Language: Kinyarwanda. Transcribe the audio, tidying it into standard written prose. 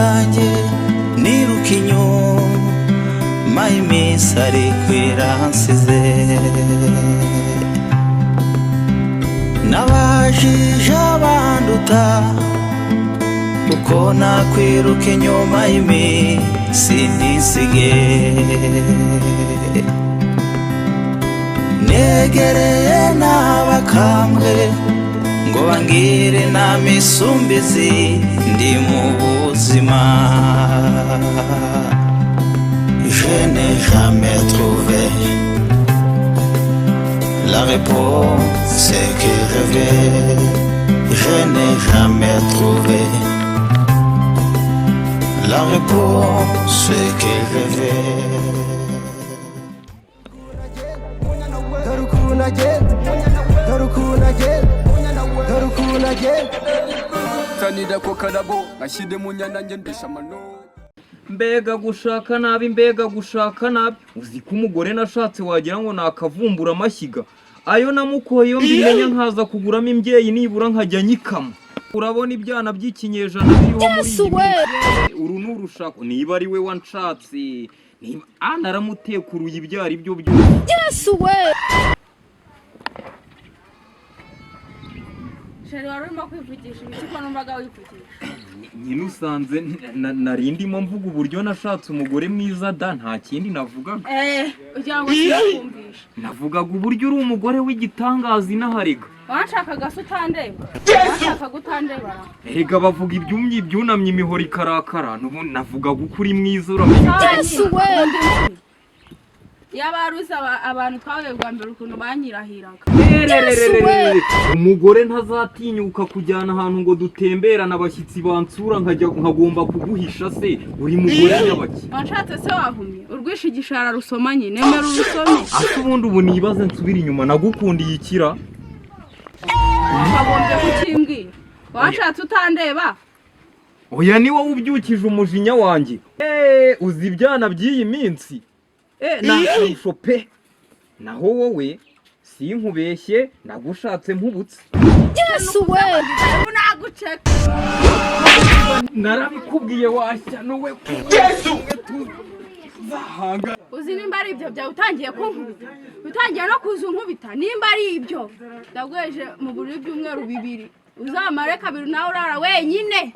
bwanjye niruka inyuma iminsi ariko iransize nabajije abanduta uko nakwiruka inyuma y'iminsi ntisige negereye n'abakambwe ngo bangire inama isumbizi ndi mu buzima. Je n'ai jamais trouvé la réponse que je veux. Je n'ai jamais trouvé la réponse que je veux. Mbega gushaka nabi, mbega gushaka nabi. Uzi ko umugore nashatse wagira ngo nakavumbura amashyiga. Ayo namukoye yo mbimenya nkaza kuguramo imbyeyi nibura nkajya nyikama. Urabona ibyana by'ikinyejana biriho muri iyi. Uru n'urushako niba ari we wanshatse. Niba naramutekuruye ibyari byo byose. Yes we. Shari warimo kwivugisha iki ko numvaga wivugisha. Nyine usanze narindimo mvuga uburyo nashatse umugore mwiza da nta kindi navuga. Ujya ngo sikumvisha. Navugaga uburyo uri umugore w'igitangaza inaharega. Wanshakaga se utandeba. Wanshaka gutandeba. Erega bavuga ibyumye ibyunamye imihoro ikarakara. Navugaga uko uri mwiza uramenya. Yabaruza abantu twawe bwa mbere ukuntu banyirahiraga. Umugore ntazatinyuka kujyana ahantu ngo dutemberana abashyitsi bansura nkagomba kuguhisha se uri mugore nyabaki. Wanshatse se wahumye urwisha igishara rusomanye nemera urusome. Ase ubundi ubu nibaze nsubira inyuma nagukundiye ikira. Wagombye kukimbwira. Wanshatse utandeba. Oya ni wowe ubyukije umujinya wanjye. Uzi ibyana by'iyi minsi. Nakarusho pe. Naho wowe sinkubeshye nagushatse mpubutse. Yes we. Naguceka. Narabikubwiye washya nowe. Yesu. Zahanga. Uzi nimba ari ibyo bya utangiye kunkubita. Utangiye no kuzunkubita nimba ari ibyo. Ndagweje mu buri byumweru bibiri. Uzamare kabiri nawe urara wenyine.